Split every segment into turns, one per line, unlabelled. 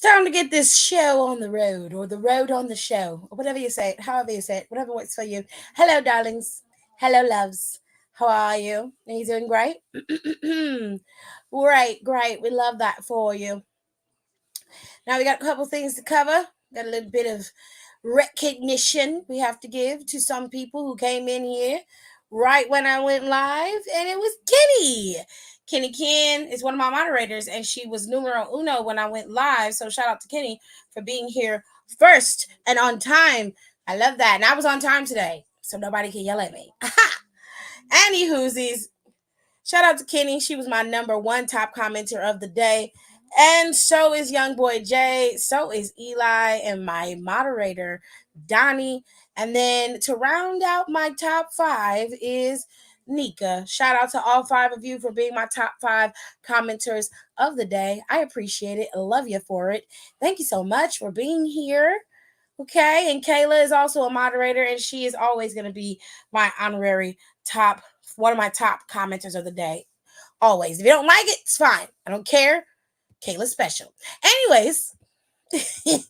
time to get this show on the road, or the road on the show, or whatever you say it, however you say it, whatever works for you. Hello, darlings. Hello, loves. How are you? Are you doing great? Great, great. We love that for you. Now we got a couple things to cover. Got a little bit of recognition we have to give to some people who came in here right when I went live, and it was Kenny. Kenny Ken is one of my moderators, and she was numero uno when I went live. So shout out to Kenny for being here first and on time. I love that. And I was on time today, so nobody can yell at me. Anywhoosies, shout out to Kenny. She was my number one top commenter of the day. And so is Young Boy Jay. So is Eli and my moderator, Donnie. And then to round out my top five is Nika. Shout out to all five of you for being my top five commenters of the day. I appreciate it. I love you for it. Thank you so much for being here. Okay. And Kayla is also a moderator, and she is always going to be my honorary top, one of my top commenters of the day. Always. If you don't like it, it's fine. I don't care. Kayla's special. Anyways, I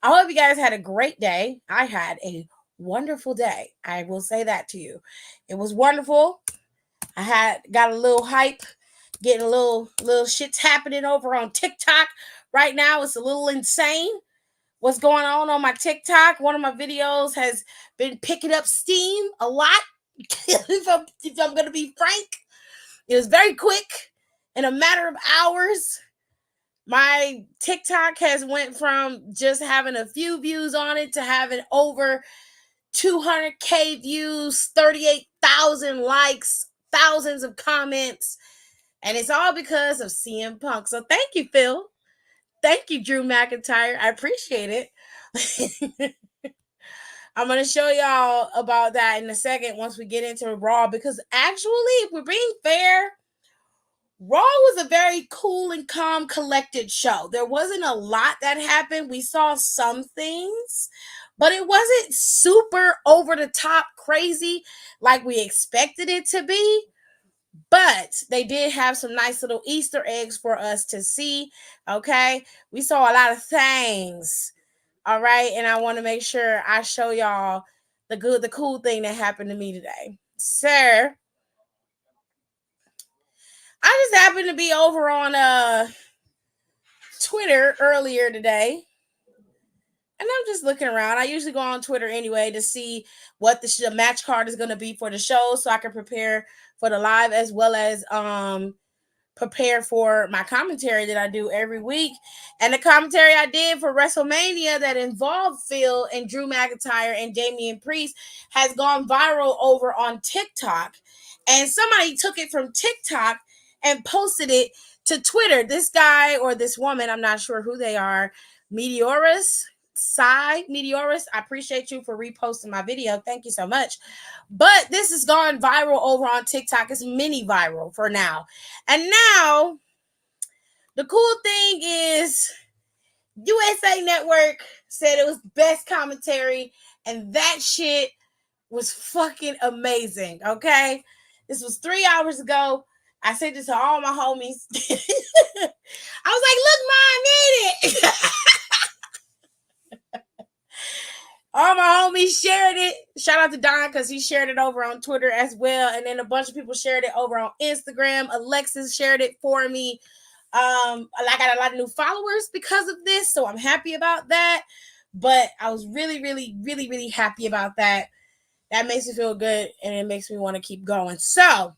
hope you guys had a great day. I had a wonderful day. I will say that to you. It was wonderful. I got a little hype, getting a little shit's happening over on TikTok right now. It's a little insane what's going on my TikTok. One of my videos has been picking up steam a lot. if I'm going to be frank, it was very quick. In a matter of hours, my TikTok has went from just having a few views on it to having over 200K views, 38,000 likes, thousands of comments. And it's all because of CM Punk. So thank you, Phil. Thank you, Drew McIntyre. I appreciate it. I'm going to show y'all about that in a second once we get into Raw, because actually, if we're being fair, Raw was a very cool and calm, collected show. There wasn't a lot that happened. We saw some things, but it wasn't super over the top crazy like we expected it to be. But they did have some nice little Easter eggs for us to see. Okay. We saw a lot of things. All right. And I want to make sure I show y'all the cool thing that happened to me today. Sir, I just happened to be over on Twitter earlier today, and I'm just looking around. I usually go on Twitter anyway to see what the match card is going to be for the show, so I can prepare for the live, as well as prepare for my commentary that I do every week. And the commentary I did for WrestleMania that involved Phil and Drew McIntyre and Damian Priest has gone viral over on TikTok. And somebody took it from TikTok and posted it to Twitter. This guy or this woman, I'm not sure who they are, Meteorus, I appreciate you for reposting my video. Thank you so much. But this has gone viral over on TikTok. It's mini viral for now. And now, the cool thing is, USA Network said it was best commentary, and that shit was fucking amazing. Okay? This was 3 hours ago. I sent it to all my homies. I was like, look, Ma, I made it. All my homies shared it. Shout out to Don, because he shared it over on Twitter as well. And then a bunch of people shared it over on Instagram. Alexis shared it for me. I got a lot of new followers because of this, so I'm happy about that. But I was really, really, really, really happy about that. That makes me feel good, and it makes me want to keep going. So,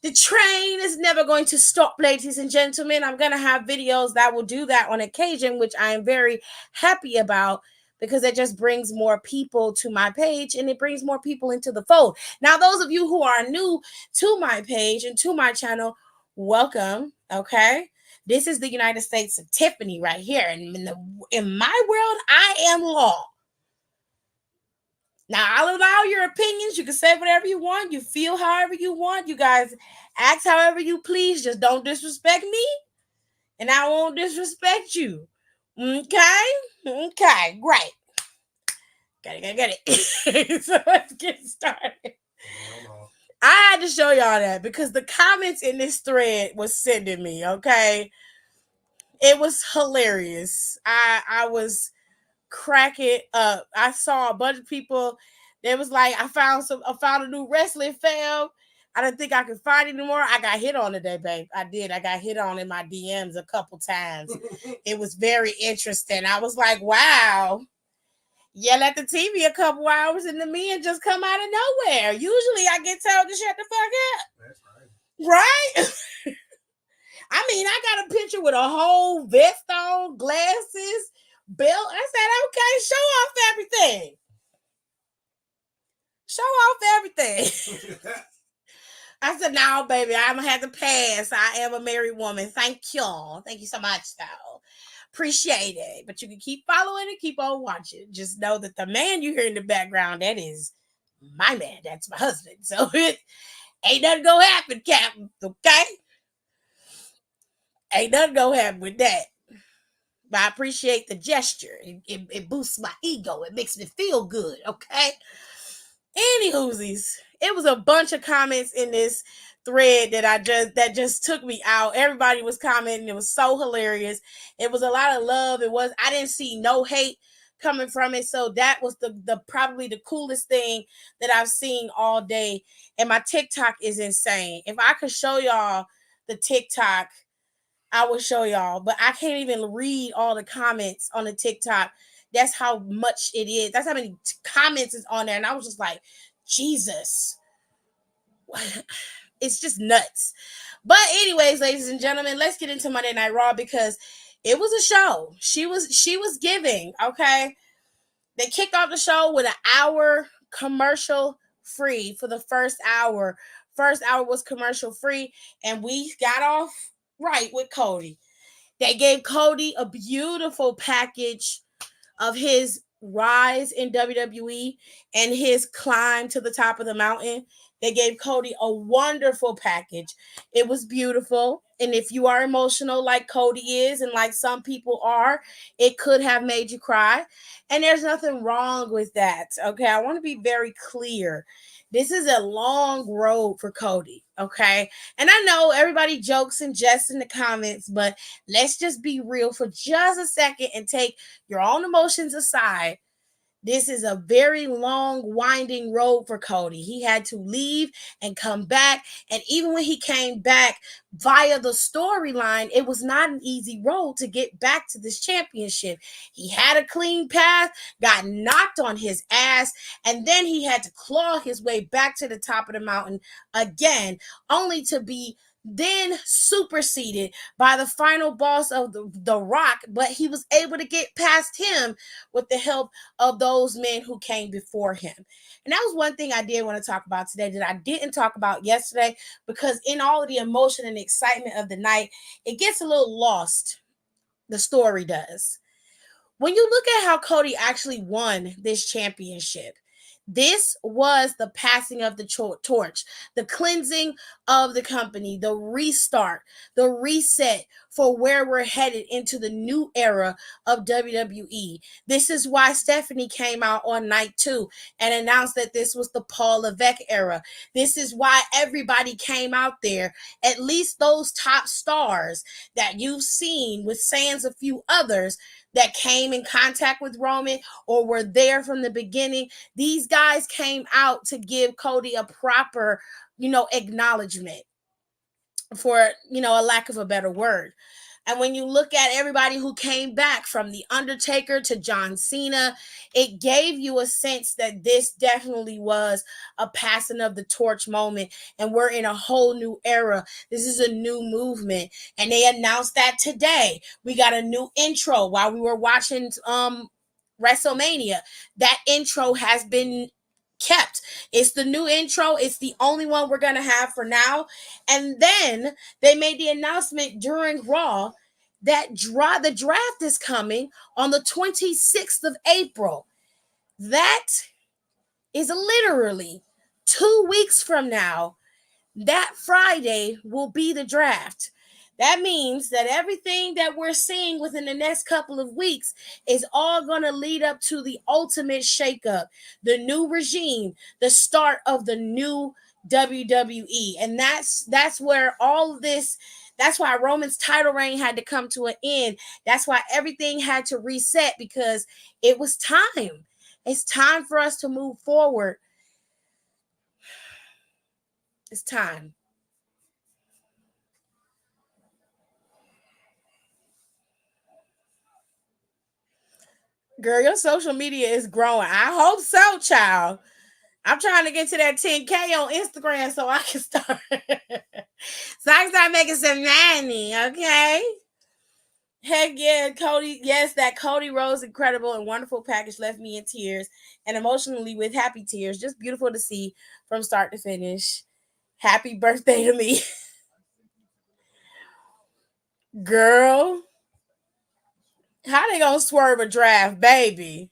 the train is never going to stop, ladies and gentlemen. I'm going to have videos that will do that on occasion, which I am very happy about, because it just brings more people to my page, and it brings more people into the fold. Now, those of you who are new to my page and to my channel, welcome, okay? This is the United States of Tiffany right here. And in my world, I am law. Now, I'll allow your opinions. You can say whatever you want. You feel however you want. You guys act however you please. Just don't disrespect me, and I won't disrespect you. Okay? Okay, great. Get it. So let's get started. I had to show y'all that because the comments in this thread was sending me, okay? It was hilarious. I was cracking up. I saw a bunch of people. They was like, I found a new wrestling fam. I didn't think I could find anymore. I got hit on today, babe. I did. I got hit on in my DMs a couple times. It was very interesting. I was like, wow. Yell at the TV a couple hours and the men just come out of nowhere. Usually I get told to shut the fuck up. That's right. I mean, I got a picture with a whole vest on, glasses, belt. I said, okay, show off everything. Show off everything. I said, no, baby, I'm going to have to pass. I am a married woman. Thank you. Thank you so much, though. Appreciate it. But you can keep following and keep on watching. Just know that the man you hear in the background, that is my man. That's my husband. So it ain't nothing going to happen, Captain. Okay? Ain't nothing going to happen with that. But I appreciate the gesture. It boosts my ego. It makes me feel good. Okay? Anywhoosies, it was a bunch of comments in this thread that just took me out. Everybody was commenting. It was so hilarious. It was a lot of love. I didn't see no hate coming from it. So that was the probably the coolest thing that I've seen all day. And my TikTok is insane. If I could show y'all the TikTok, I will show y'all. But I can't even read all the comments on the TikTok. That's how much it is. That's how many comments is on there. And I was just like, Jesus. It's just nuts. But anyways, ladies and gentlemen, let's get into Monday Night Raw because it was a show. She was giving, okay? They kicked off the show with an hour commercial free for the first hour. First hour was commercial free, and we got off right with Cody. They gave Cody a beautiful package of his rise in WWE and his climb to the top of the mountain. They gave Cody a wonderful package. It was beautiful. And if you are emotional like Cody is, and like some people are, it could have made you cry. And there's nothing wrong with that. Okay. I want to be very clear. This is a long road for Cody. Okay. And I know everybody jokes and jests in the comments, but let's just be real for just a second and take your own emotions aside. This is a very long, winding road for Cody. He had to leave and come back. And even when he came back via the storyline, it was not an easy road to get back to this championship. He had a clean path, got knocked on his ass, and then he had to claw his way back to the top of the mountain again, only to be then superseded by the final boss of the Rock, but he was able to get past him with the help of those men who came before him. And that was one thing I did want to talk about today that I didn't talk about yesterday, because in all of the emotion and excitement of the night, it gets a little lost. The story does. When you look at how Cody actually won this championship, this was the passing of the torch, the cleansing of the company, the restart, the reset for where we're headed into the new era of WWE. This is why Stephanie came out on night 2 and announced that this was the Paul Levesque era. This is why everybody came out there, at least those top stars that you've seen, with sans a few others that came in contact with Roman or were there from the beginning. These guys came out to give Cody a proper, acknowledgement, for, a lack of a better word. And when you look at everybody who came back, from The Undertaker to John Cena, it gave you a sense that this definitely was a passing of the torch moment. And we're in a whole new era. This is a new movement. And they announced that today. We got a new intro while we were watching WrestleMania. That intro has been kept. It's the new intro. It's the only one we're going to have for now. And then they made the announcement during Raw that the draft is coming on the 26th of April. That is literally 2 weeks from now. That Friday will be the draft. That means that everything that we're seeing within the next couple of weeks is all going to lead up to the ultimate shakeup, the new regime, the start of the new WWE. And that's where all of this, That's why Roman's title reign had to come to an end. That's why everything had to reset, because it was time. It's time for us to move forward. It's time. Girl, your social media is growing. I hope so, child. I'm trying to get to that 10K on Instagram so I can start so I can start making some money, okay? Heck yeah, Cody. Yes, that Cody Rhodes incredible and wonderful package left me in tears and emotionally with happy tears. Just beautiful to see from start to finish. Happy birthday to me. Girl, how they gonna swerve a draft, baby?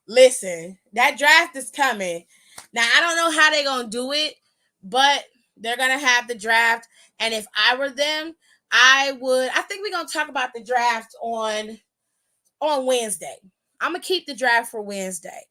Listen, that draft is coming. Now, I don't know how they're going to do it, but they're going to have the draft. And if I were them, I think we're going to talk about the draft on Wednesday. I'm going to keep the draft for Wednesday.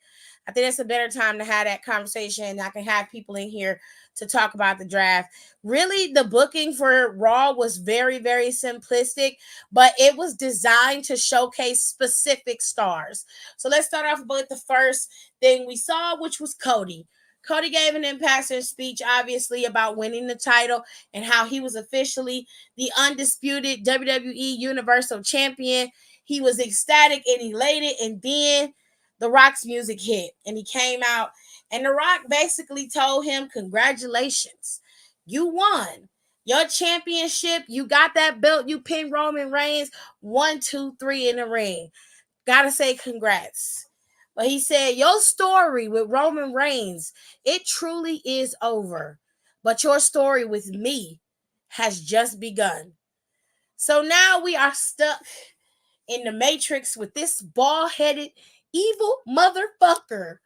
I think it's a better time to have that conversation. I can have people in here to talk about the draft. Really, the booking for Raw was very, very simplistic, but it was designed to showcase specific stars. So let's start off with the first thing we saw, which was Cody. Cody gave an impassioned speech, obviously, about winning the title and how he was officially the undisputed WWE Universal Champion. He was ecstatic and elated, and then The Rock's music hit, and he came out, and The Rock basically told him, "Congratulations, you won your championship. You got that belt. You pinned Roman Reigns 1, 2, 3 in the ring. Gotta say congrats." But he said, "Your story with Roman Reigns, it truly is over. But your story with me has just begun." So now we are stuck in the Matrix with this bald-headed, evil motherfucker.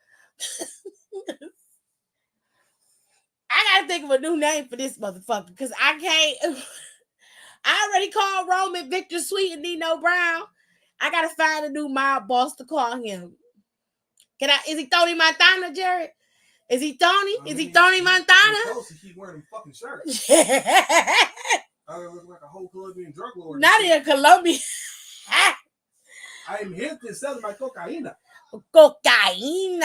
I gotta think of a new name for this motherfucker, because I can't. I already called Roman Victor Sweet and Nino Brown. I gotta find a new mob boss to call him. Can I? Is he Tony Montana, Jared? Is he Tony? Is he Tony Montana?
Close to keep wearing them fucking shirts. I look like a whole Colombian drug lord.
Not in Colombia.
I am here to sell my cocaine.
Cocaine.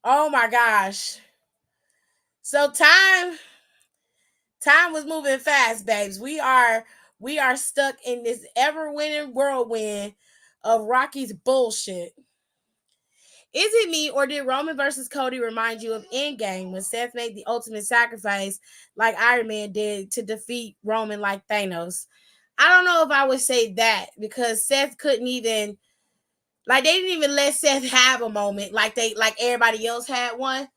Oh my gosh. So time was moving fast, babes. We are stuck in this ever-winning whirlwind of Rocky's bullshit. Is it me, or did Roman versus Cody remind you of Endgame, when Seth made the ultimate sacrifice like Iron Man did to defeat Roman like Thanos? I don't know if I would say that, because Seth couldn't even, like, they didn't even let Seth have a moment like everybody else had one.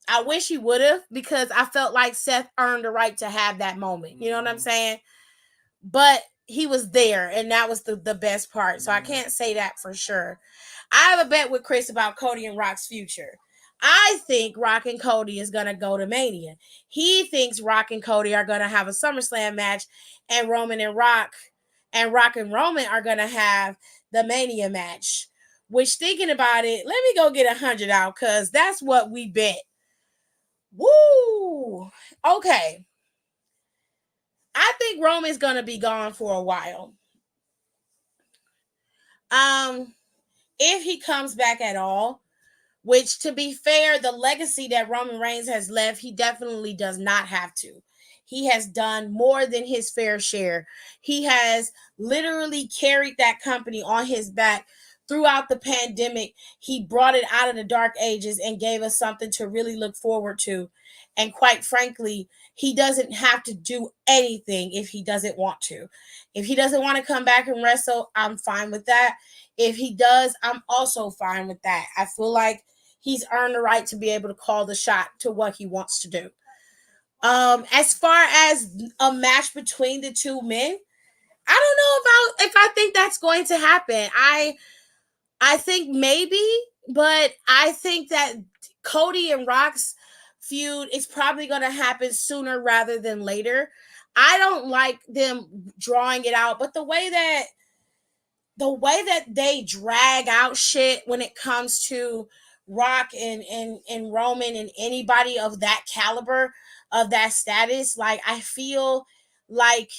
I wish he would have, because I felt like Seth earned the right to have that moment. You know what I'm saying? But he was there, and that was the best part. So I can't say that for sure. I have a bet with Chris about Cody and Rock's future. I think Rock and Cody is going to go to Mania. He thinks Rock and Cody are going to have a SummerSlam match, and Rock and Roman are going to have the Mania match. Which, thinking about it, let me go get 100 out, because that's what we bet. Woo! Okay. I think Roman's going to be gone for a while. If he comes back at all, which, to be fair, the legacy that Roman Reigns has left, he definitely does not have to. He has done more than his fair share. He has literally carried that company on his back throughout the pandemic. He brought it out of the dark ages and gave us something to really look forward to. And quite frankly, he doesn't have to do anything if he doesn't want to. If he doesn't want to come back and wrestle, I'm fine with that. If he does, I'm also fine with that. I feel like he's earned the right to be able to call the shot to what he wants to do. As far as a match between the two men, I don't know if I think that's going to happen. I think maybe, but I think that Cody and Rock's feud is probably going to happen sooner rather than later. I don't like them drawing it out, but the way that they drag out shit when it comes to Rock and Roman and anybody of that caliber, of that status. Like, I feel like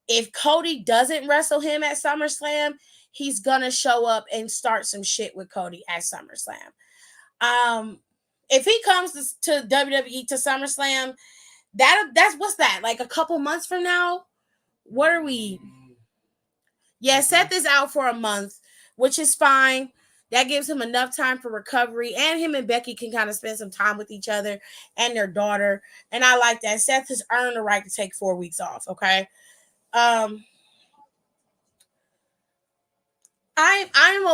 if Cody doesn't wrestle him at SummerSlam, he's gonna show up and start some shit with Cody at SummerSlam. If he comes to WWE to SummerSlam, that's what's that, like a couple months from now? What are we? Yeah, Seth is out for a month, which is fine. That gives him enough time for recovery, and him and Becky can kind of spend some time with each other and their daughter. And I like that. Seth has earned the right to take 4 weeks off. Okay. I'm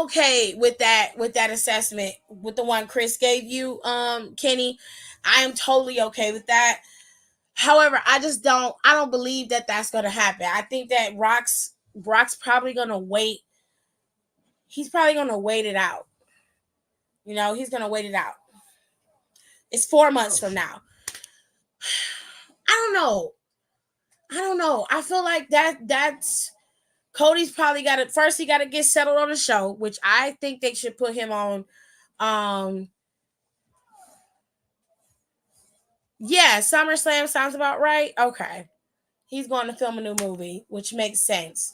okay with that assessment, with the one Chris gave you, Kenny. I am totally okay with that. However, I don't believe that that's going to happen. I think that Brock's probably going to wait. He's probably going to wait it out. He's going to wait it out. It's 4 months from now. I don't know. I feel like that's Cody's probably got to first. He got to get settled on the show, which I think they should put him on. Yeah, SummerSlam sounds about right. Okay, he's going to film a new movie, which makes sense.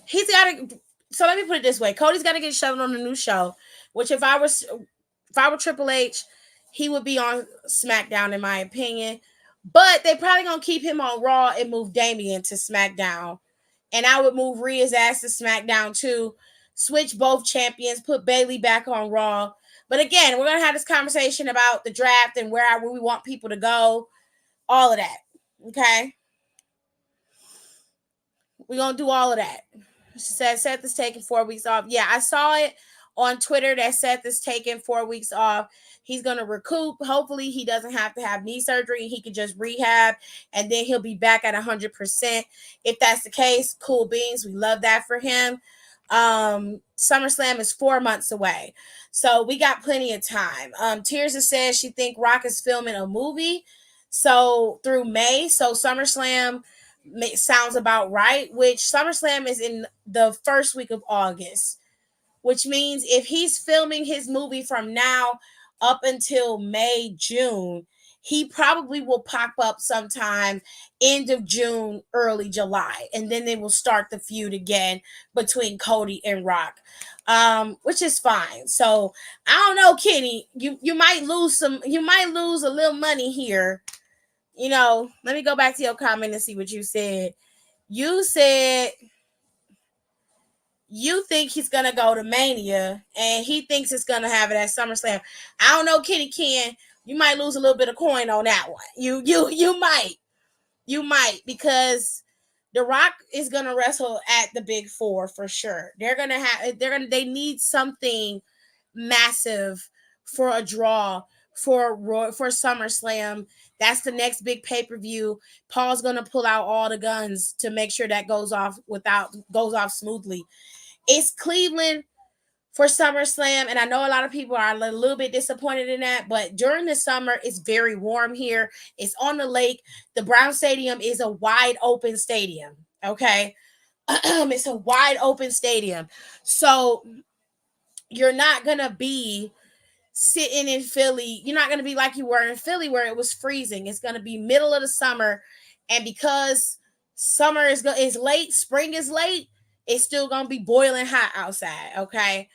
He's got to. So let me put it this way: Cody's got to get settled on a new show. Which, if I were Triple H, he would be on SmackDown, in my opinion. But they probably gonna keep him on Raw and move Damian to SmackDown. And I would move Rhea's ass to SmackDown too. Switch both champions, put Bayley back on Raw. But again, we're gonna have this conversation about the draft and where we want people to go. All of that. Okay. We're gonna do all of that. She said Seth is taking 4 weeks off. Yeah, I saw it on Twitter that Seth is taking 4 weeks off. He's going to recoup. Hopefully, he doesn't have to have knee surgery. He can just rehab, and then he'll be back at 100%. If that's the case, cool beans. We love that for him. SummerSlam is 4 months away, so we got plenty of time. Tears has said she think Rock is filming a movie, so through May. So SummerSlam sounds about right. Which SummerSlam is in the first week of August, which means if he's filming his movie from now up until May, June, he probably will pop up sometime end of June, early July, and then they will start the feud again between Cody and Rock, which is fine. So I don't know, Kenny, you might lose a little money here. Let me go back to your comment and see what you said. You said you think he's gonna go to Mania, and he thinks it's gonna have it at SummerSlam. I don't know, Kenny Ken. You might lose a little bit of coin on that one. You might, because The Rock is gonna wrestle at the Big Four for sure. They need something massive for a draw for SummerSlam. That's the next big pay-per-view. Paul's gonna pull out all the guns to make sure that goes off smoothly. It's Cleveland for SummerSlam, and I know a lot of people are a little bit disappointed in that, but during the summer, it's very warm here. It's on the lake. The Brown Stadium is a wide open stadium, okay? It's a wide open stadium. So you're not going to be sitting in Philly. You're not going to be like you were in Philly where it was freezing. It's going to be middle of the summer, and because summer is late, spring is late, it's still going to be boiling hot outside, okay?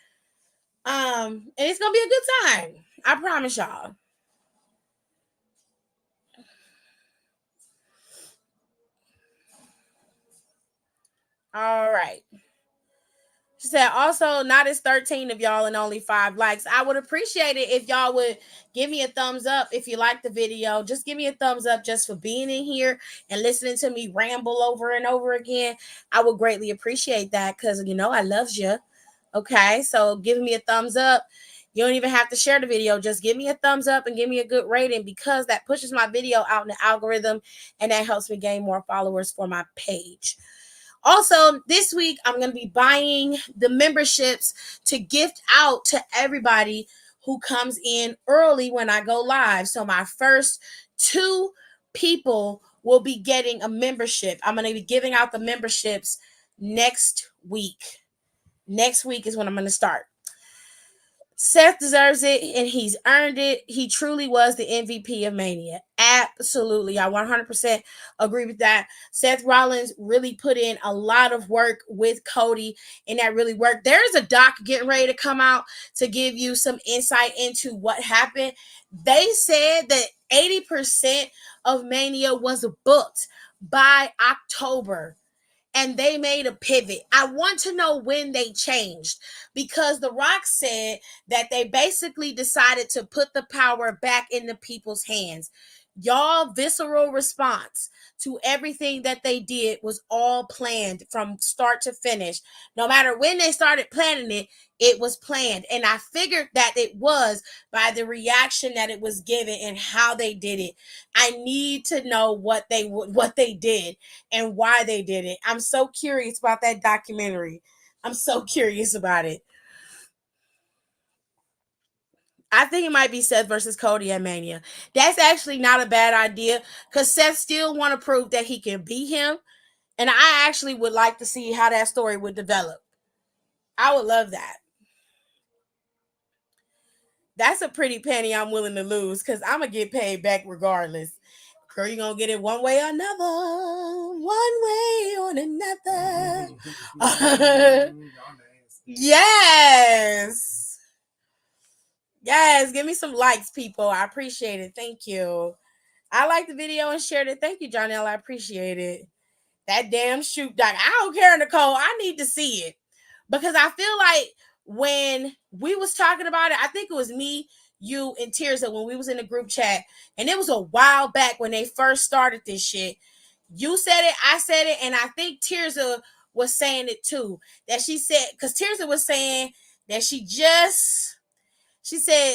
And it's gonna be a good time. I promise y'all. All right. She said, also, not as 13 of y'all and only 5 likes. I would appreciate it if y'all would give me a thumbs up if you like the video. Just give me a thumbs up just for being in here and listening to me ramble over and over again. I would greatly appreciate that, because, I love you. Okay, so giving me a thumbs up. You don't even have to share the video. Just give me a thumbs up and give me a good rating, because that pushes my video out in the algorithm, and that helps me gain more followers for my page. Also, this week, I'm going to be buying the memberships to gift out to everybody who comes in early when I go live. So my first 2 people will be getting a membership. I'm going to be giving out the memberships next week. Next week is when I'm going to start. Seth deserves it and he's earned it. He truly was the MVP of Mania. Absolutely. I 100% agree with that. Seth Rollins really put in a lot of work with Cody and that really worked. There's a doc getting ready to come out to give you some insight into what happened. They said that 80% of Mania was booked by October and they made a pivot. I want to know when they changed because The Rock said that they basically decided to put the power back in the people's hands. Y'all visceral response to everything that they did was all planned from start to finish. No matter when they started planning it, it was planned. And I figured that it was by the reaction that it was given and how they did it. I need to know what they did and why they did it. I'm so curious about that documentary. I'm so curious about it. I think it might be Seth versus Cody at Mania. That's actually not a bad idea because Seth still want to prove that he can beat him. And I actually would like to see how that story would develop. I would love that. That's a pretty penny I'm willing to lose because I'm going to get paid back regardless. Girl, you're going to get it one way or another. One way or another. Yes. Yes. Give me some likes, people. I appreciate it. Thank you. I liked the video and shared it. Thank you, Jonelle. I appreciate it. That damn shoot doc. I don't care, Nicole. I need to see it. Because I feel like when we was talking about it, I think it was me, you, and Tirza when we was in the group chat. And it was a while back when they first started this shit. You said it, I said it, and I think Tirza was saying it too. That she said, because Tirza was saying that she said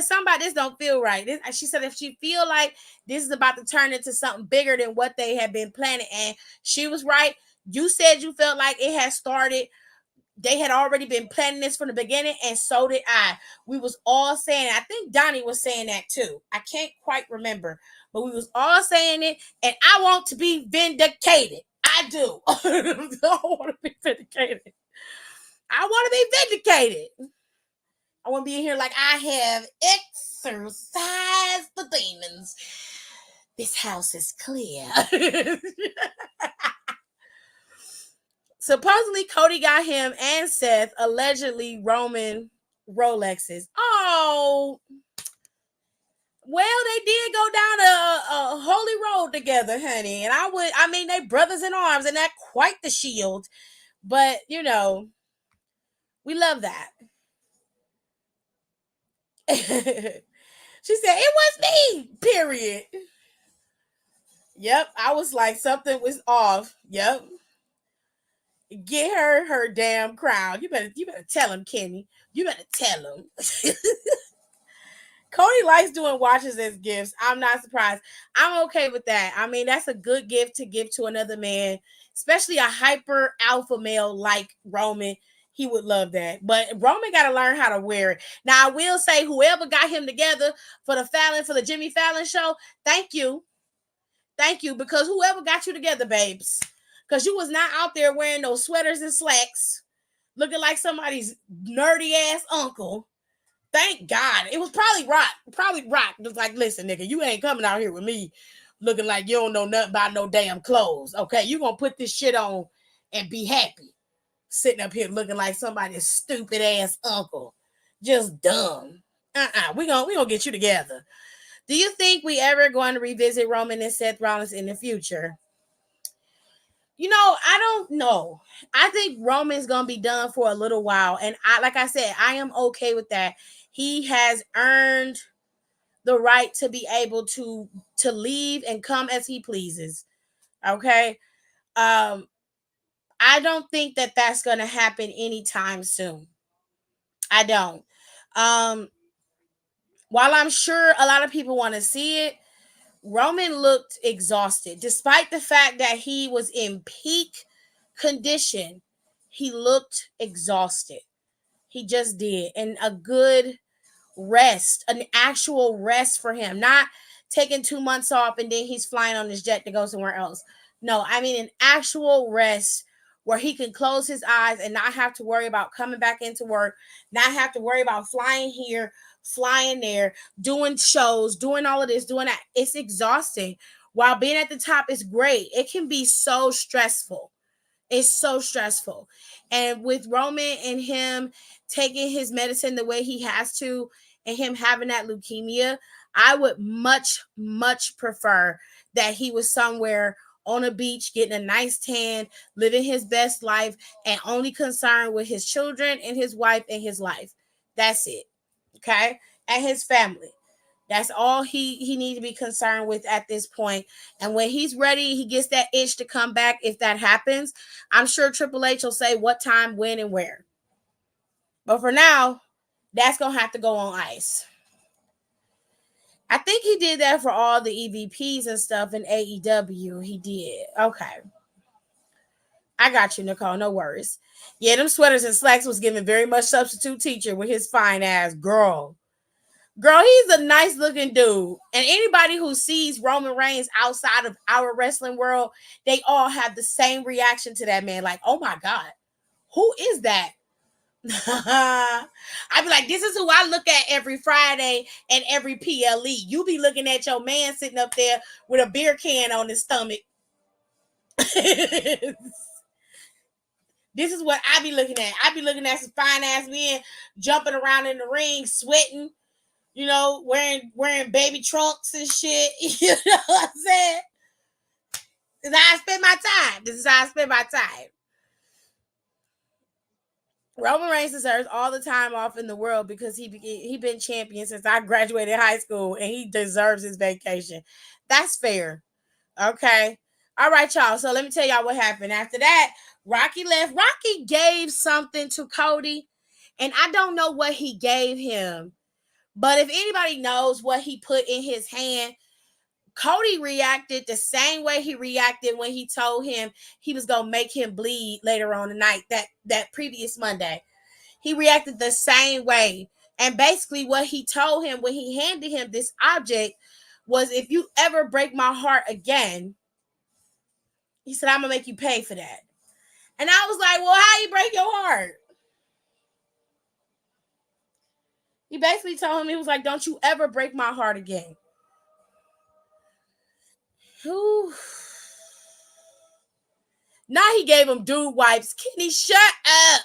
something about this don't feel right. She said if she feel like this is about to turn into something bigger than what they had been planning, and she was right. You said you felt like it had started. They had already been planning this from the beginning, and so did I. We was all saying, I think Donnie was saying that too. I can't quite remember, but we was all saying it, and I want to be vindicated. I do. I want to be vindicated. I want to be vindicated. I want to be in here like I have exorcised the demons. This house is clear. Supposedly, Cody got him and Seth allegedly Roman Rolexes. Oh, well, they did go down a holy road together, honey. And I mean, they brothers in arms, and that quite the shield. But you know, we love that. She said it was me. Period. Yep, I was like something was off. Yep. Get her damn crown. You better tell him, Kenny. You better tell him. Cody likes doing watches as gifts. I'm not surprised. I'm okay with that. I mean, that's a good gift to give to another man, especially a hyper alpha male like Roman. He would love that. But Roman got to learn how to wear it. Now, I will say, whoever got him together for the Jimmy Fallon show, thank you. Thank you, because whoever got you together, babes, because you was not out there wearing those sweaters and slacks, looking like somebody's nerdy ass uncle. Thank God. It was probably Rock. Probably Rock. It was like, listen, nigga, you ain't coming out here with me looking like you don't know nothing about no damn clothes. Okay, you gonna put this shit on and be happy. Sitting up here looking like somebody's stupid ass uncle. Just dumb. We gonna get you together. Do you think we ever going to revisit Roman and Seth Rollins in the future? You know, I don't know. I think Roman's gonna be done for a little while, and like I said, I am okay with that. He has earned the right to be able to leave and come as he pleases. Okay, I don't think that that's gonna happen anytime soon. I don't. Um, while I'm sure a lot of people want to see it, Roman looked exhausted, despite the fact that he was in peak condition. He looked exhausted. He just did. And a good rest, an actual rest for him, not taking 2 months off and then he's flying on his jet to go somewhere else. No, I mean an actual rest where he can close his eyes and not have to worry about coming back into work, not have to worry about flying here, flying there, doing shows, doing all of this, doing that. It's exhausting. While being at the top is great, it can be so stressful. It's so stressful. And with Roman and him taking his medicine the way he has to, and him having that leukemia, I would much, much prefer that he was somewhere on a beach getting a nice tan, living his best life, and only concerned with his children and his wife and his life. That's it. Okay? And his family. That's all he needs to be concerned with at this point. And when he's ready, he gets that itch to come back. If that happens, I'm sure Triple H will say what time, when, and where. But for now, that's going to have to go on ice. I think he did that for all the EVPs and stuff in AEW. He did. Okay. I got you, Nicole. No worries. Yeah, them sweaters and slacks was giving very much substitute teacher with his fine ass girl. Girl, he's a nice looking dude. And anybody who sees Roman Reigns outside of our wrestling world, they all have the same reaction to that man. Like, oh my God, who is that? I'd be like, this is who I look at every Friday and every PLE. You be looking at your man sitting up there with a beer can on his stomach. This is what I be looking at. I be looking at some fine ass men jumping around in the ring, sweating, you know, wearing baby trunks and shit. You know what I'm saying? This is how I spend my time. This is how I spend my time. Roman Reigns deserves all the time off in the world because he been champion since I graduated high school, and he deserves his vacation. That's fair. Okay. All right, y'all. So let me tell y'all what happened. After that, Rocky left. Rocky gave something to Cody, and I don't know what he gave him. But if anybody knows what he put in his hand, Cody reacted the same way he reacted when he told him he was going to make him bleed later on the night, that previous Monday. He reacted the same way. And basically what he told him when he handed him this object was, if you ever break my heart again, he said, I'm going to make you pay for that. And I was like, well, how you break your heart? He basically told him, he was like, don't you ever break my heart again. Whew. Now he gave him dude wipes. Kenny, shut up.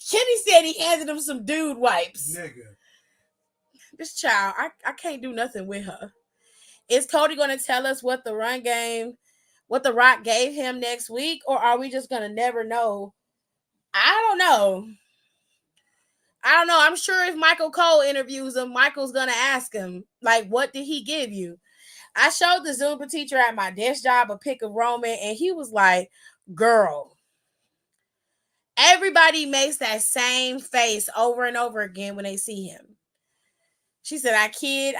Kenny said he handed him some dude wipes.
Nigga.
This child, I can't do nothing with her. Is Cody going to tell us what the run game, what The Rock gave him next week? Or are we just going to never know? I don't know. I'm sure if Michael Cole interviews him, Michael's going to ask him, like, what did he give you? I showed the Zumba teacher at my desk job a pic of Roman, and he was like, girl, everybody makes that same face over and over again when they see him. She said, I kid.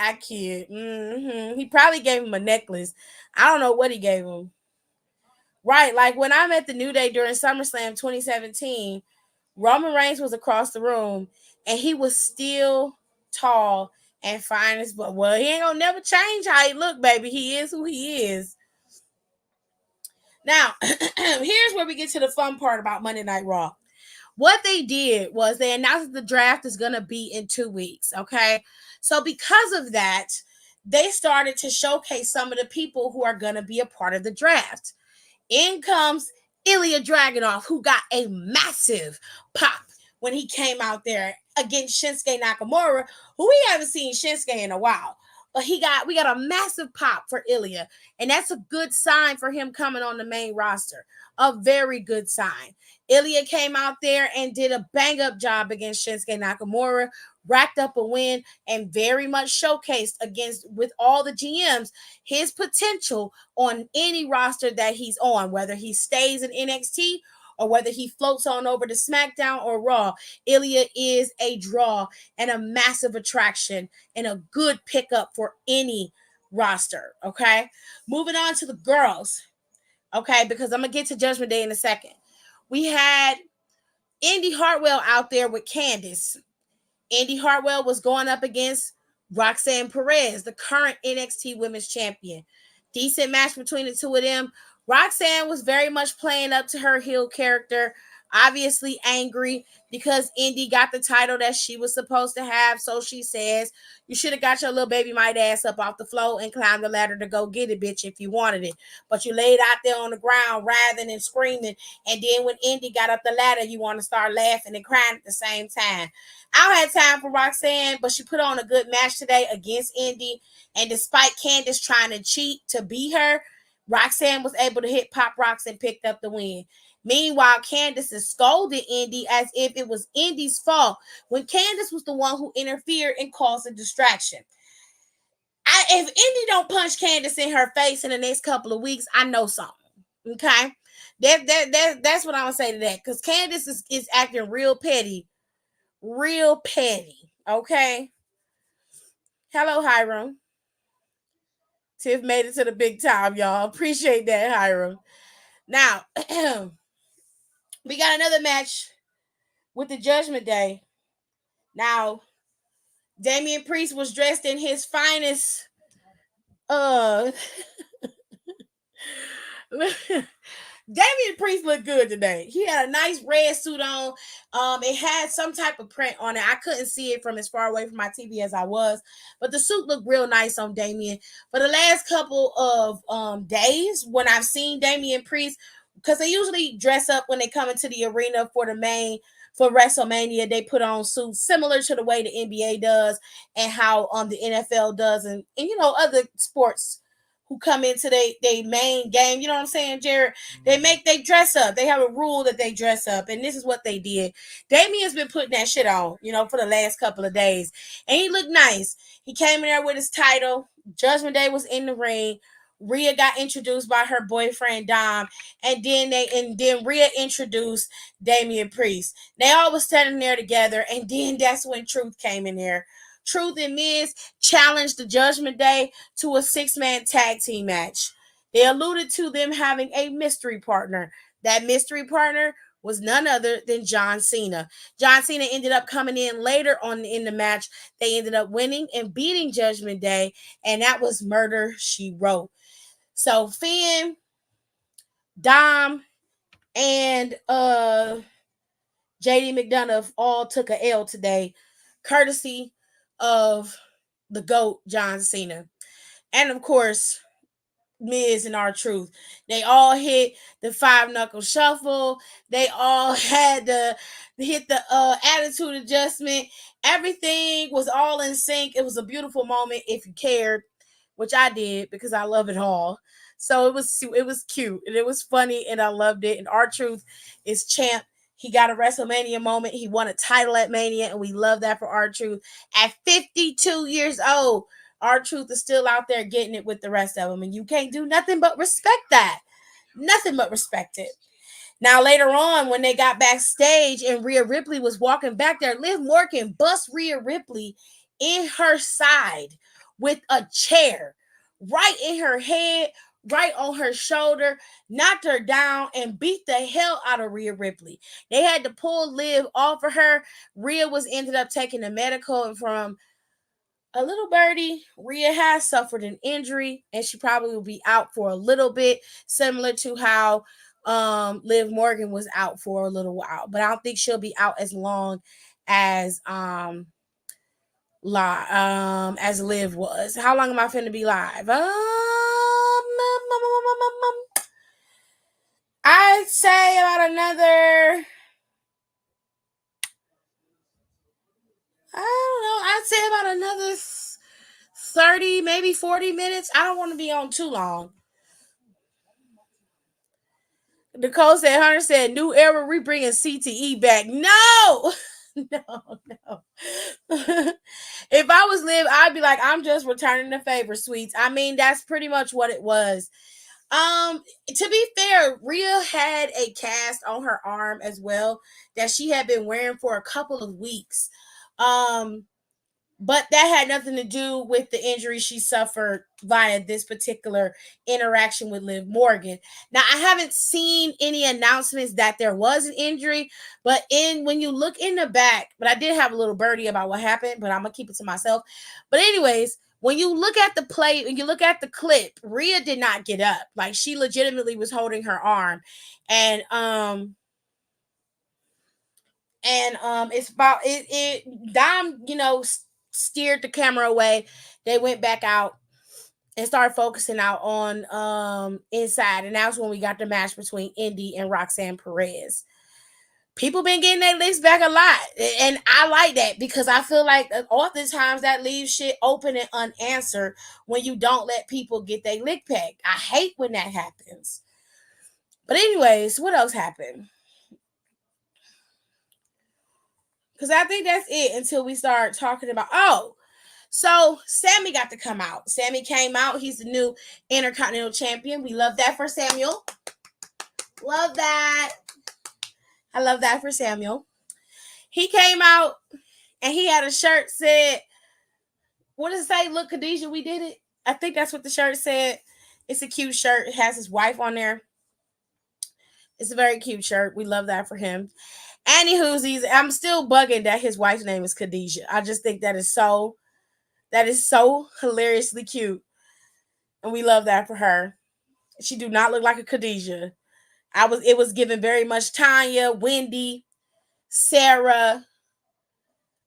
Mm-hmm. He probably gave him a necklace. I don't know what he gave him. Right, like when I met the New Day during SummerSlam 2017, Roman Reigns was across the room, and he was still tall and fine as well. Well, he ain't gonna never change how he look, baby. He is who he is. Now, here's where we get to the fun part about Monday Night Raw. What they did was they announced that the draft is going to be in 2 weeks, okay? So because of that, they started to showcase some of the people who are going to be a part of the draft. In comes Ilya Dragunov, who got a massive pop when he came out there against Shinsuke Nakamura, who we haven't seen Shinsuke in a while. But we got a massive pop for Ilya, and that's a good sign for him coming on the main roster. A very good sign. Ilya came out there and did a bang-up job against Shinsuke Nakamura, racked up a win, and very much showcased with all the GMs his potential on any roster that he's on, whether he stays in NXT or whether he floats on over to SmackDown or Raw. Ilya is a draw and a massive attraction and a good pickup for any roster, okay? Moving on to the girls, okay, because I'm going to get to Judgment Day in a second. We had Indy Hartwell out there with Candice. Indy Hartwell was going up against Roxanne Perez, the current NXT Women's Champion. Decent match between the two of them. Roxanne was very much playing up to her heel character, obviously angry because Indy got the title that she was supposed to have. So she says, you should have got your little baby might ass up off the floor and climbed the ladder to go get it, bitch, if you wanted it. But you laid out there on the ground, writhing and screaming. And then when Indy got up the ladder, you want to start laughing and crying at the same time. I don't have time for Roxanne, but she put on a good match today against Indy. And despite Candice trying to cheat to beat her, Roxanne was able to hit Pop Rocks and picked up the win. Meanwhile, Candice is scolded Indy as if it was Indy's fault when Candice was the one who interfered and caused a distraction. If Indy don't punch Candice in her face in the next couple of weeks, I know something. Okay? That's what I'm going to say to that. Because Candice is acting real petty. Real petty. Okay? Hello, Hiram. Tiff made it to the big time, y'all. Appreciate that, Hiram. Now, we got another match with the Judgment Day. Now, Damian Priest was dressed in his finest Damian Priest looked good today. He had a nice red suit on. It had some type of print on it. I couldn't see it from as far away from my TV as I was, but the suit looked real nice on Damian. For the last couple of days, when I've seen Damian Priest, because they usually dress up when they come into the arena for for WrestleMania, they put on suits similar to the way the NBA does and how the NFL does, and other sports who come into their main game. You know what I'm saying, Jared? They dress up. They have a rule that they dress up, and this is what they did. Damian's been putting that shit on, for the last couple of days, and he looked nice. He came in there with his title. Judgment Day was in the ring. Rhea got introduced by her boyfriend Dom, and then Rhea introduced Damian Priest. They all was standing there together, and then that's when Truth came in there. Truth and Miz challenged the Judgment Day to a 6-man tag team match. They alluded to them having a mystery partner. That mystery partner was none other than John Cena. John Cena ended up coming in later on in the match. They ended up winning and beating Judgment Day, and that was Murder, She Wrote. So Finn, Dom, and JD McDonough all took a L today, courtesy of the GOAT, John Cena. And of course, Miz and R-Truth. They all hit the 5-knuckle shuffle. They all had to hit the attitude adjustment. Everything was all in sync. It was a beautiful moment if you cared, which I did because I love it all. So it was cute and it was funny and I loved it. And R-Truth is champ. He got a WrestleMania moment. He won a title at Mania, and we love that for R-Truth. At 52 years old, R-Truth is still out there getting it with the rest of them, and you can't do nothing but respect that. Nothing but respect it. Now, later on, when they got backstage and Rhea Ripley was walking back there, Liv Morgan bust Rhea Ripley in her side with a chair, right in her head, right on her shoulder, knocked her down, and beat the hell out of Rhea Ripley. They had to pull Liv off of her. Rhea ended up taking the medical, and from a little birdie, Rhea has suffered an injury, and she probably will be out for a little bit, similar to how Liv Morgan was out for a little while. But I don't think she'll be out as long as Liv was. How long am I finna be live? I'd say about another, I'd say about another 30, maybe 40 minutes. I don't want to be on too long. Nicole said, Hunter said, new era, we bringing CTE back. No! No. If I was Liv, I'd be like, I'm just returning the favor, sweets. I mean, that's pretty much what it was. To be fair, Rhea had a cast on her arm as well that she had been wearing for a couple of weeks. But that had nothing to do with the injury she suffered via this particular interaction with Liv Morgan. Now, I haven't seen any announcements that there was an injury, but when you look in the back, but I did have a little birdie about what happened, but I'm going to keep it to myself. But anyways, When you look at the play, when you look at the clip, Rhea did not get up. Like, she legitimately was holding her arm. And it's about it Dom, steered the camera away. They went back out and started focusing out on inside. And that's when we got the match between Indy and Roxanne Perez. People been getting their licks back a lot. And I like that, because I feel like oftentimes that leaves shit open and unanswered when you don't let people get their lick back. I hate when that happens. But anyways, what else happened? Because I think that's it until we start talking about, so Sammy got to come out. Sammy came out. He's the new Intercontinental Champion. We love that for Samuel. Love that. I love that for Samuel. He came out and he had a shirt said, what does it say? Look, Khadijah, we did it. I think that's what the shirt said. It's a cute shirt. It has his wife on there. It's a very cute shirt. We love that for him. Anywhoosies, I'm still bugging that his wife's name is Khadijah. I just think that is so hilariously cute. And we love that for her. She do not look like a Khadijah. It was given very much Tanya, Wendy, Sarah,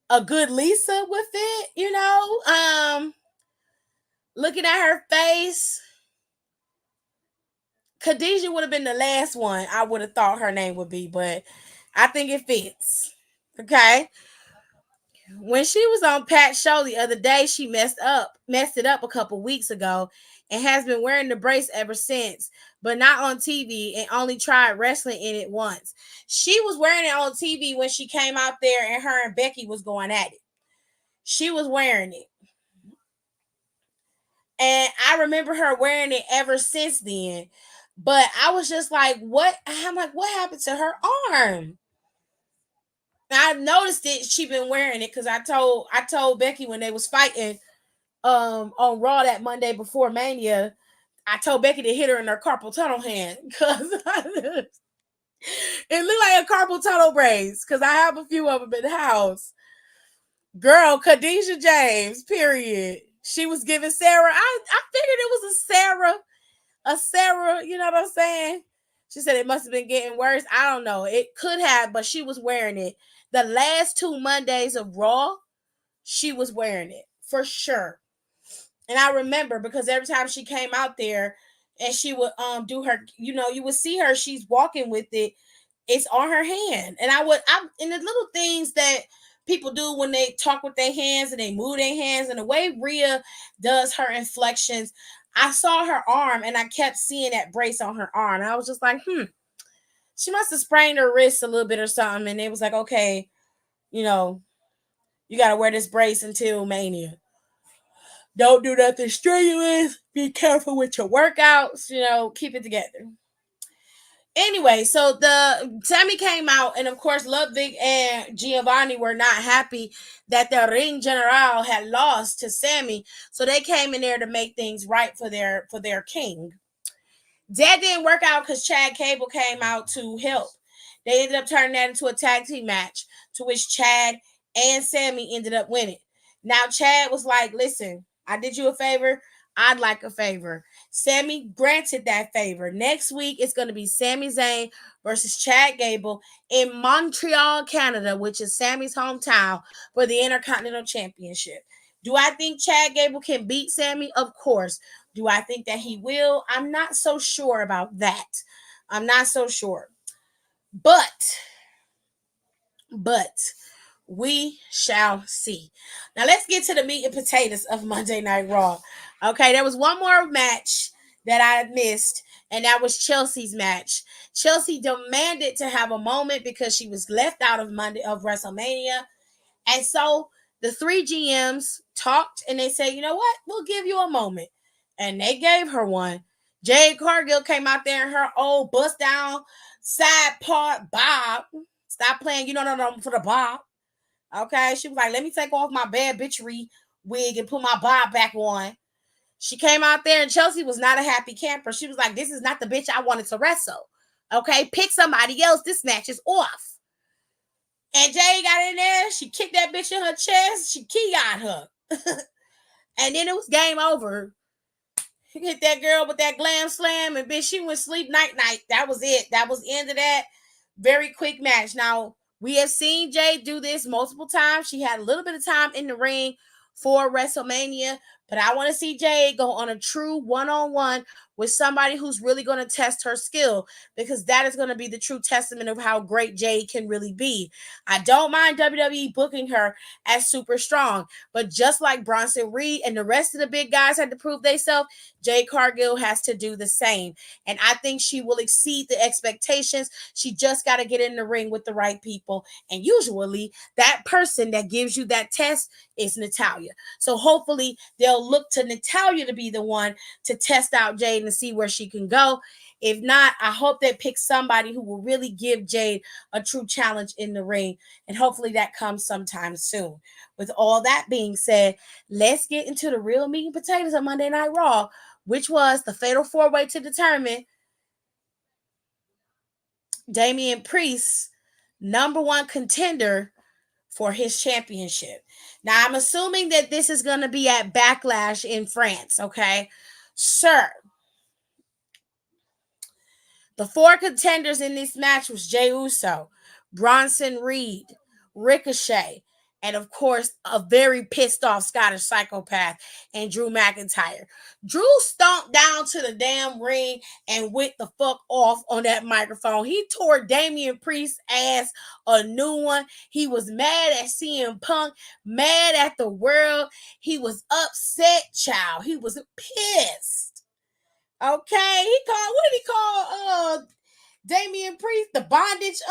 a good Lisa with it, looking at her face. Khadijah would have been the last one I would have thought her name would be, but I think it fits. Okay. When she was on Pat's show the other day, she messed it up a couple weeks ago and has been wearing the brace ever since, but not on TV, and only tried wrestling in it once. She was wearing it on TV when she came out there and her and Becky was going at it. She was wearing it. And I remember her wearing it ever since then. But I was just like, what? I'm like, what happened to her arm? I noticed it. She been wearing it because I told Becky when they was fighting on Raw that Monday before Mania. I told Becky to hit her in her carpal tunnel hand because it looked like a carpal tunnel brace because I have a few of them in the house. Girl, Khadijah James, period. She was giving Sarah. I figured it was a Sarah, you know what I'm saying? She said it must have been getting worse. I don't know. It could have, but she was wearing it. The last 2 Mondays of Raw, she was wearing it for sure. And I remember because every time she came out there and she would do her, you would see her, she's walking with it. It's on her hand. And I'm in the little things that people do when they talk with their hands and they move their hands and the way Rhea does her inflections, I saw her arm and I kept seeing that brace on her arm. And I was just like, she must have sprained her wrist a little bit or something. And it was like, okay, you got to wear this brace until Mania. Don't do nothing strenuous. Be careful with your workouts. Keep it together. Anyway, so the Sammy came out, and of course, Ludwig and Giovanni were not happy that the Ring General had lost to Sammy, so they came in there to make things right for their king. That didn't work out because Chad Gable came out to help. They ended up turning that into a tag team match, to which Chad and Sammy ended up winning. Now Chad was like, "Listen, I did you a favor. I'd like a favor." Sammy granted that favor. Next week, it's going to be Sami Zayn versus Chad Gable in Montreal, Canada, which is Sammy's hometown, for the Intercontinental Championship. Do I think Chad Gable can beat Sammy? Of course. Do I think that he will? I'm not so sure about that. I'm not so sure. But we shall see. Now let's get to the meat and potatoes of Monday Night Raw. Okay, there was one more match that I missed, and that was Chelsea's match. Chelsea demanded to have a moment because she was left out of WrestleMania. And so the 3 GMs talked and they said, you know what? We'll give you a moment. And they gave her one. Jade Cargill came out there in her old bust down side part bob. Stop playing, no, for the bob. Okay, she was like, let me take off my bad bitchery wig and put my bob back on. She came out there and Chelsea was not a happy camper. She was like, this is not the bitch I wanted to wrestle. Okay, pick somebody else. This match is off. And Jay got in there. She kicked that bitch in her chest. She keyed her. And then it was game over. He hit that girl with that glam slam, and bitch, she went sleep night. That was it. That was the end of that very quick match. Now, we have seen Jade do this multiple times. She had a little bit of time in the ring for WrestleMania, but I want to see Jade go on a true one-on-one with somebody who's really going to test her skill, because that is going to be the true testament of how great Jade can really be. I don't mind WWE booking her as super strong, but just like Bronson Reed and the rest of the big guys had to prove themselves, Jade Cargill has to do the same. And I think she will exceed the expectations. She just got to get in the ring with the right people. And usually that person that gives you that test is Natalya. So hopefully they'll look to Natalya to be the one to test out Jade and see where she can go. If not, I hope they pick somebody who will really give Jade a true challenge in the ring. And hopefully that comes sometime soon. With all that being said, let's get into the real meat and potatoes of Monday Night Raw, which was the fatal four-way to determine Damian Priest's number one contender for his championship. Now, I'm assuming that this is going to be at Backlash in France, okay? Sir, the four contenders in this match was Jey Uso, Bronson Reed, Ricochet, and of course, a very pissed off Scottish psychopath and Drew McIntyre. Drew stomped down to the damn ring and went the fuck off on that microphone. He tore Damian Priest's ass a new one. He was mad at CM Punk, mad at the world. He was upset, child. He was pissed. Okay, he called, what did he call Damian Priest? The bondage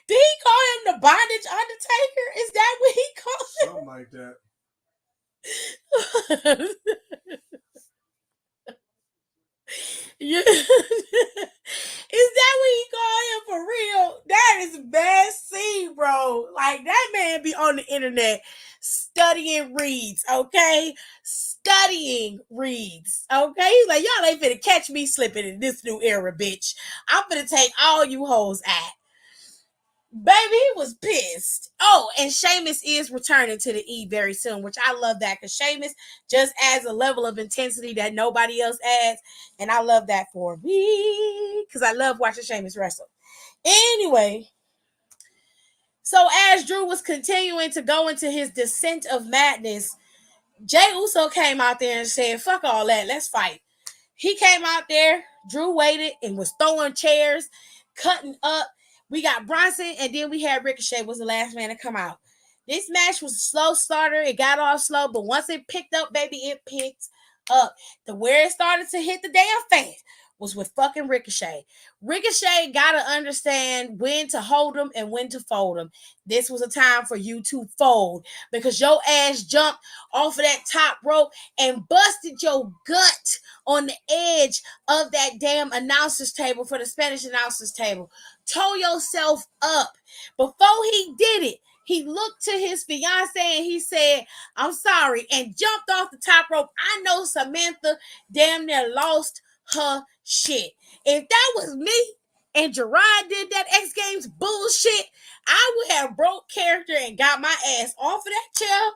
did he call him the bondage Undertaker? Is that what he called him?
Something like that.
Yeah. Is that what he called him for real? That is bad scene, bro. Like, that man be on the internet studying reads, okay? Studying reads, okay? He's like, y'all ain't finna catch me slipping in this new era, bitch. I'm finna take all you hoes out. Baby, he was pissed. Oh, and Sheamus is returning to the E very soon, which I love that, because Sheamus just adds a level of intensity that nobody else adds, and I love that for me, because I love watching Sheamus wrestle. Anyway, so as Drew was continuing to go into his descent of madness, Jey Uso came out there and said, fuck all that, let's fight. He came out there, Drew waited and was throwing chairs, cutting up. We got Bronson, and then we had Ricochet was the last man to come out. This match was a slow starter. It got off slow, but once it picked up, baby, it picked up. Where it started to hit the damn fan was with fucking Ricochet. Ricochet got to understand when to hold him and when to fold him. This was a time for you to fold, because your ass jumped off of that top rope and busted your gut on the edge of that damn announcer's table for the Spanish announcer's table. Tore yourself up. Before he did it, he looked to his fiance and he said, I'm sorry, and jumped off the top rope. I know Samantha damn near lost her shit. If that was me and Gerard did that X Games bullshit, I would have broke character and got my ass off of that chair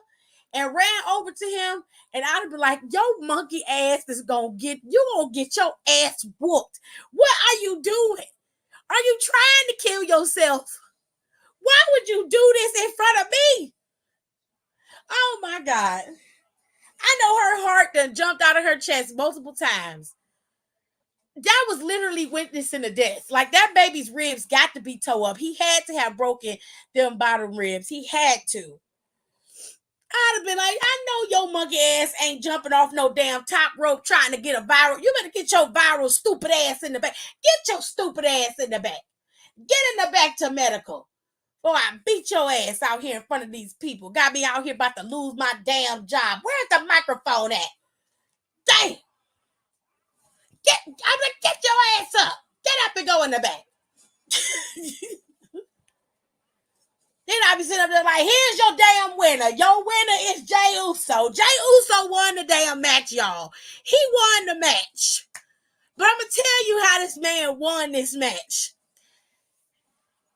and ran over to him, and I'd be like, your monkey ass is gonna get your ass whooped. What are you doing? Are you trying to kill yourself? Why would you do this in front of me? Oh my God. I know her heart done jumped out of her chest multiple times. That was literally witnessing the death. Like, that baby's ribs got to be tore up. He had to have broken them bottom ribs. He had to. I'd have been like, I know your monkey ass ain't jumping off no damn top rope trying to get a viral. You better get your viral stupid ass in the back. Get your stupid ass in the back. Get in the back to medical. Boy, I beat your ass out here in front of these people. Got me out here about to lose my damn job. Where's the microphone at? Damn. I'm like, get your ass up. Get up and go in the back. Then I be sitting up there like, here's your damn winner. Your winner is Jey Uso. Jey Uso won the damn match, y'all. He won the match. But I'm going to tell you how this man won this match.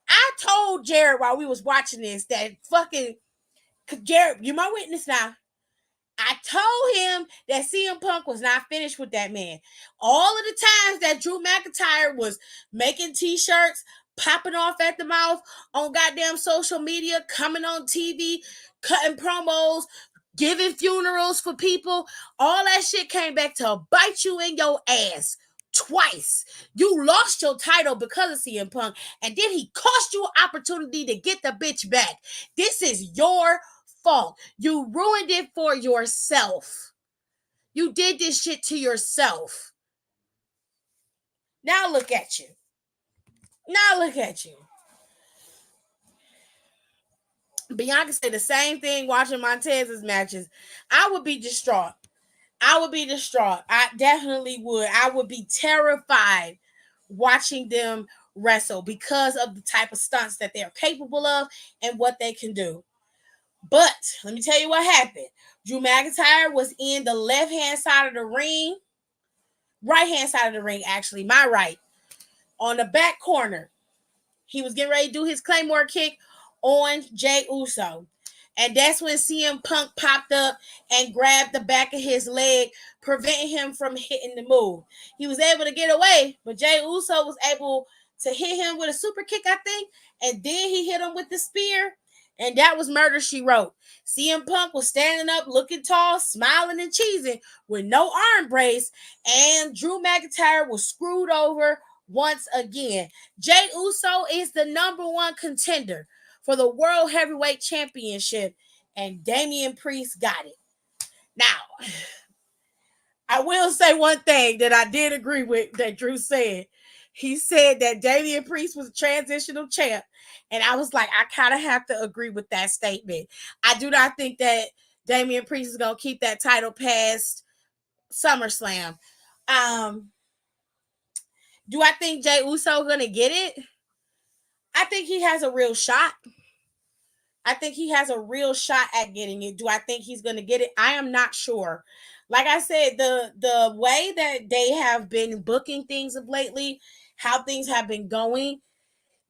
I told Jared while we was watching this that fucking Jared, you're my witness now. I told him that CM Punk was not finished with that man. All of the times that Drew McIntyre was making t-shirts, popping off at the mouth on goddamn social media, coming on TV, cutting promos, giving funerals for people, all that shit came back to bite you in your ass twice. You lost your title because of CM Punk, and then he cost you an opportunity to get the bitch back. This is your fault. You ruined it for yourself. You did this shit to yourself. Now look at you. Now look at you. Bianca said the same thing watching Montez's matches. I would be distraught. I definitely would. I would be terrified watching them wrestle because of the type of stunts that they're capable of and what they can do. But let me tell you what happened. Drew McIntyre was in the left-hand side of the ring, right-hand side of the ring, actually, my right, on the back corner. He was getting ready to do his Claymore kick on Jey Uso. And that's when CM Punk popped up and grabbed the back of his leg, preventing him from hitting the move. He was able to get away, but Jey Uso was able to hit him with a super kick, I think, and then he hit him with the spear, and that was murder, she wrote. CM Punk was standing up, looking tall, smiling and cheesing with no arm brace, and Drew McIntyre was screwed over once again. Jey Uso is the #1 contender for the World Heavyweight Championship, and Damian Priest got it. Now, I will say one thing that I did agree with that Drew said. He said that Damian Priest was a transitional champ, and I was like, I kind of have to agree with that statement. I do not think that Damian Priest is going to keep that title past SummerSlam. Do I think Jey Uso going to get it? I think he has a real shot. At getting it. Do I think he's going to get it? I am not sure. Like I said, the way that they have been booking things of lately, how things have been going,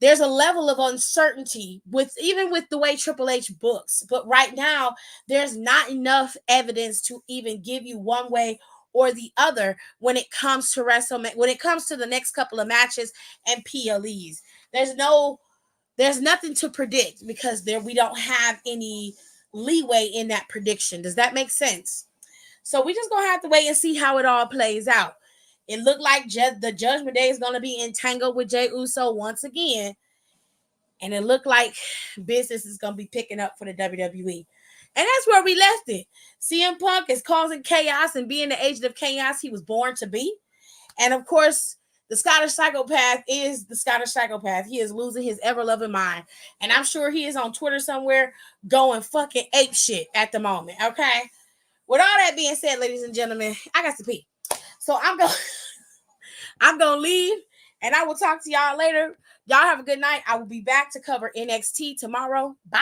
there's a level of uncertainty even with the way Triple H books. But right now, there's not enough evidence to even give you one way or the other when it comes to WrestleMania, when it comes to the next couple of matches and PLEs. There's nothing to predict because we don't have any leeway in that prediction. Does that make sense? So we just gonna have to wait and see how it all plays out. It looked like the Judgment Day is gonna be entangled with Jey Uso once again, and it looked like business is gonna be picking up for the WWE. And that's where we left it. CM Punk is causing chaos and being the agent of chaos he was born to be. And of course, the Scottish Psychopath is the Scottish Psychopath. He is losing his ever-loving mind. And I'm sure he is on Twitter somewhere going fucking ape shit at the moment, okay? With all that being said, ladies and gentlemen, I got to pee. So I'm going to leave, and I will talk to y'all later. Y'all have a good night. I will be back to cover NXT tomorrow. Bye.